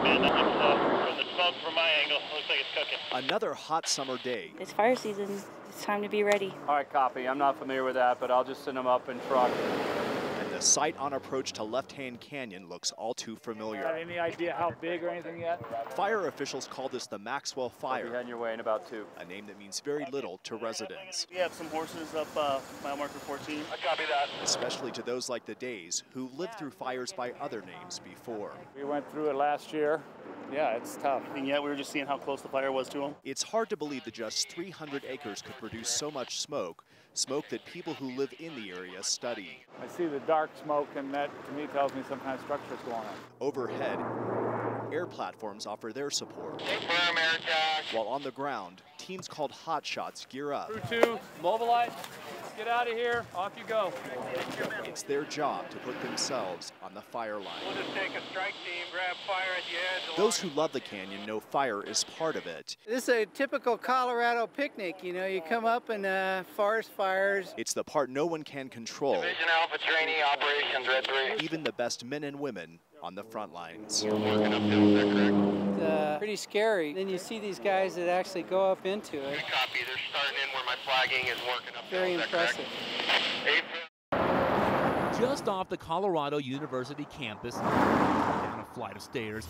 man. That looks, the smoke from my angle looks like it's cooking. Another hot summer day. It's fire season. It's time to be ready. All right, copy. I'm not familiar with that, but I'll just send them up in truck. And the site on approach to Left Hand Canyon looks all too familiar. Got any idea how big or anything yet? Fire officials call this the Maxwell Fire. I'll be heading your way in about 2. A name that means very little to residents. We have some horses up mile marker 14. I copy that. Especially to those like the Days who lived through fires by other names before. We went through it last year. Yeah, it's tough. And yet we were just seeing how close the fire was to them. It's hard to believe that just 300 acres could produce so much smoke that people who live in the area study. I see the dark smoke, and that to me tells me some kind of structure is going on. Overhead, air platforms offer their support. While on the ground, teams called hotshots gear up. Crew 2, mobilize. Get out of here. Off you go. It's their job to put themselves on the fire line. We'll just take a strike team, grab fire at the edge. Those who love the canyon know fire is part of it. This is a typical Colorado picnic. You know, you come up and forest fires. It's the part no one can control. Division Alpha Trainee, Operations Red 3. Even the best men and women on the front lines. We're working uphill, is that correct? It's pretty scary. Then you see these guys that actually go up into it. Copy, they're starting in where my flagging is working uphill. Very impressive. Just off the Colorado University campus, down a flight of stairs,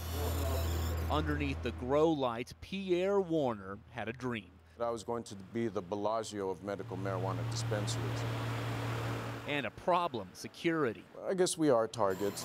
underneath the grow lights, Pierre Warner had a dream. I was going to be the Bellagio of medical marijuana dispensaries. And a problem, security. I guess we are targets.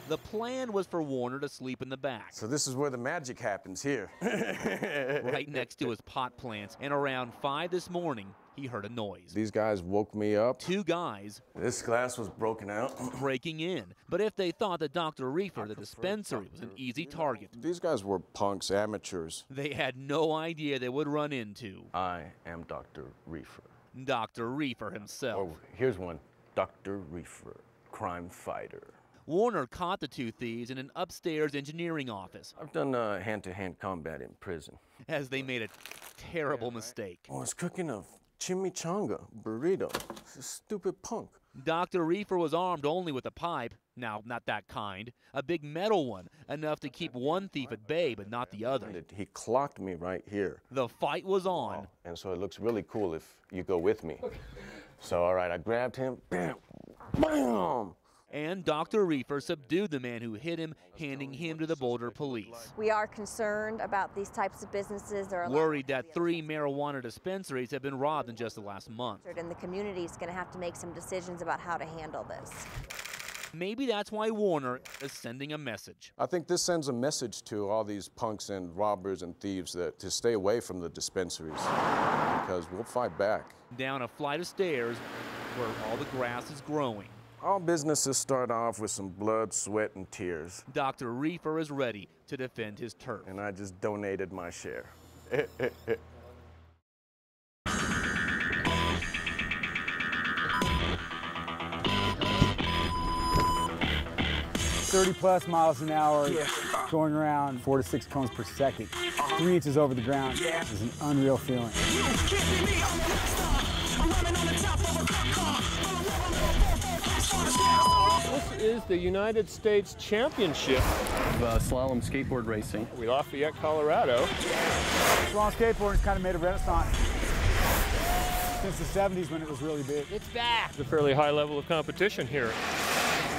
The plan was for Warner to sleep in the back. So this is where the magic happens here. Right next to his pot plants. And around 5 this morning, he heard a noise. These guys woke me up. 2 guys. This glass was broken out. Breaking in. But if they thought that Dr. Reefer, the dispensary, was an easy target. These guys were punks, amateurs. They had no idea they would run into. I am Dr. Reefer. Dr. Reefer himself. Oh, here's one. Dr. Reefer, crime fighter. Warner caught the 2 thieves in an upstairs engineering office. I've done hand-to-hand combat in prison. As they made a terrible mistake. I was cooking a chimichanga burrito. It's a stupid punk. Dr. Reefer was armed only with a pipe. Now, not that kind. A big metal one, enough to keep one thief at bay, but not the other. He clocked me right here. The fight was on. And so it looks really cool if you go with me. So, all right, I grabbed him. Bam! Bam! And Dr. Reefer subdued the man who hit him, handing him to the Boulder police. We are concerned about these types of businesses. Worried that 3 marijuana dispensaries have been robbed in just the last month. And the community is going to have to make some decisions about how to handle this. Maybe that's why Warner is sending a message. I think this sends a message to all these punks and robbers and thieves that to stay away from the dispensaries, because we'll fight back. Down a flight of stairs where all the grass is growing. All businesses start off with some blood, sweat, and tears. Dr. Reefer is ready to defend his turf. And I just donated my share. 30+ miles an hour, going around 4 to 6 cones per second. 3 inches over the ground is an unreal feeling. This is the United States Championship of slalom skateboard racing. We Lafayette, Colorado. Slalom skateboarding's kind of made a renaissance since the 70s when it was really big. It's back. It's a fairly high level of competition here.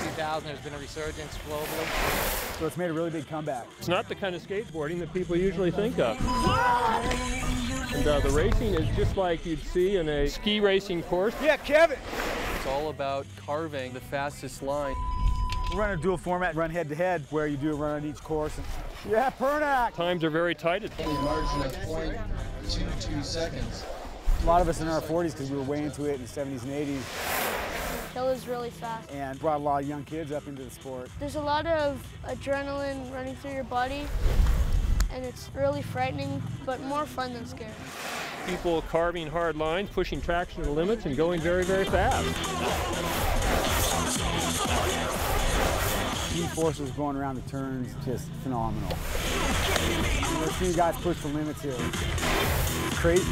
2000, there's been a resurgence globally. So it's made a really big comeback. It's not the kind of skateboarding that people usually think of. And the racing is just like you'd see in a ski racing course. Yeah, Kevin! It's all about carving the fastest line. We're running a dual format, run head-to-head, where you do a run on each course. Yeah, Pernack! Times are very tight. A margin of 0.22 seconds. A lot of us in our 40s, because we were way into it in the 70s and 80s. Hill is really fast. And brought a lot of young kids up into the sport. There's a lot of adrenaline running through your body, and it's really frightening, but more fun than scary. People carving hard lines, pushing traction to the limits, and going very, very fast. Team forces going around the turns, just phenomenal. We're seeing guys push the limits here. It's crazy.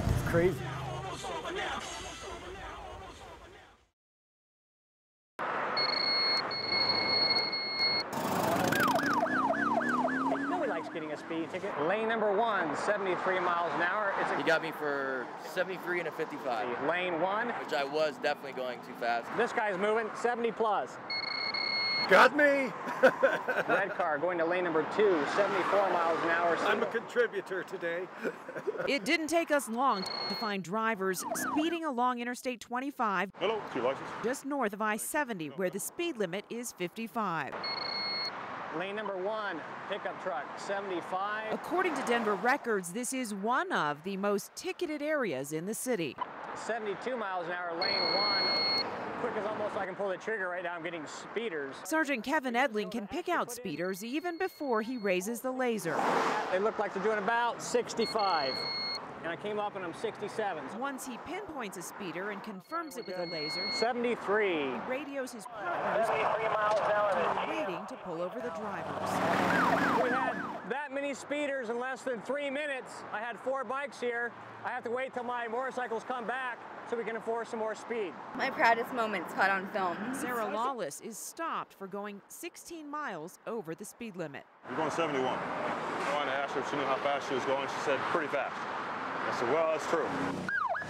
It's crazy. speeding ticket. Lane number 1, 73 miles an hour. He got me for 73 and a 55. Lane 1. Which I was definitely going too fast. This guy's moving 70 plus. Got me! Red car going to lane number 2, 74 miles an hour. I'm a contributor today. It didn't take us long to find drivers speeding along Interstate 25. Hello, it's your license? Just north of I-70, where the speed limit is 55. Lane number 1, pickup truck, 75. According to Denver records, this is one of the most ticketed areas in the city. 72 miles an hour, lane 1. Quick as almost I can pull the trigger right now. I'm getting speeders. Sergeant Kevin Edling can pick out speeders even before he raises the laser. They look like they're doing about 65. And I came up and I'm 67. Once he pinpoints a speeder and confirms it with a laser, 73. He radios his partners 73 miles an hour. waiting to pull over the drivers. We had that many speeders in less than 3 minutes. I had 4 bikes here. I have to wait till my motorcycles come back so we can enforce some more speed. My proudest moment's caught on film. Sarah Lawless is stopped for going 16 miles over the speed limit. You're going 71. I wanted to ask her if she knew how fast she was going. She said, pretty fast. I said, well, that's true.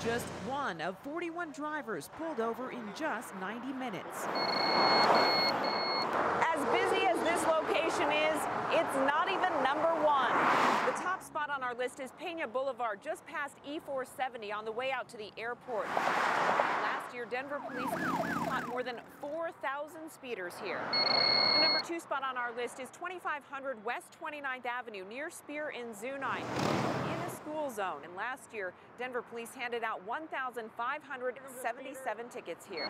Just one of 41 drivers pulled over in just 90 minutes. As busy as this location is, it's not even number 1. The top spot on our list is Pena Boulevard, just past E470 on the way out to the airport. Last year, Denver police caught more than 4,000 speeders here. The number 2 spot on our list is 2500 West 29th Avenue near Spear in Zunai, in a school zone. And last year, Denver police handed out 1,577 tickets here.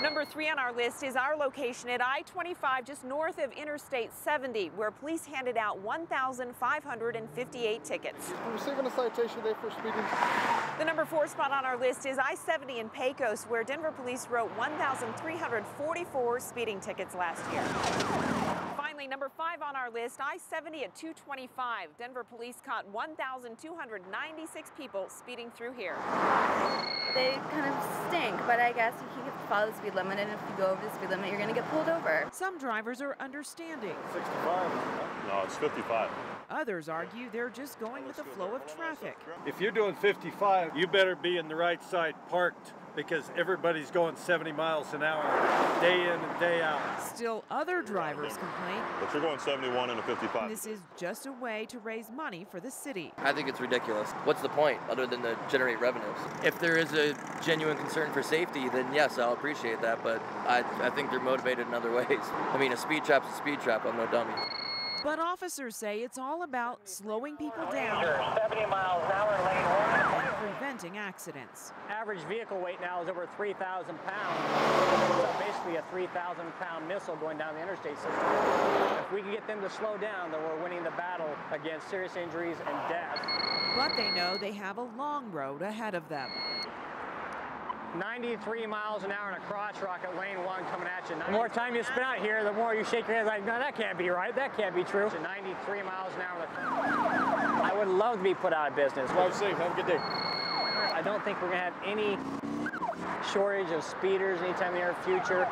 Number 3 on our list is our location at I-25, just north of Interstate 70, where police handed out 1,558 tickets. I'm receiving a citation today for speeding. The number 4 spot on our list is I-70 in Pecos, where Denver police wrote 1,344 speeding tickets last year. Finally, number 5 on our list, I-70 at 225. Denver police caught 1,296 people speeding through here. They kind of stink, but I guess you can follow the speed limit, and if you go over the speed limit, you're going to get pulled over. Some drivers are understanding. 65. No, it's 55. Others argue they're just going with the flow of traffic. If you're doing 55, you better be in the right side parked, because everybody's going 70 miles an hour day in and day out. Still, other drivers complain. But you're going 71 and a 55. This is just a way to raise money for the city. I think it's ridiculous. What's the point other than to generate revenues? If there is a genuine concern for safety, then yes, I'll appreciate that, but I think they're motivated in other ways. I mean, a speed trap's a speed trap. I'm no dummy. But officers say it's all about slowing people down 70 miles an hour, lane 1. and preventing accidents. Average vehicle weight now is over 3,000 pounds. So basically a 3,000-pound missile going down the interstate system. If we can get them to slow down, then we're winning the battle against serious injuries and death. But they know they have a long road ahead of them. 93 miles an hour in a crotch rocket, lane 1 coming at you. The more time you spend out here, the more you shake your head like, no, that can't be right. That can't be true. 93 miles an hour. I would love to be put out of business. Drive safe. Have a good day. I don't think we're going to have any shortage of speeders anytime in the near future.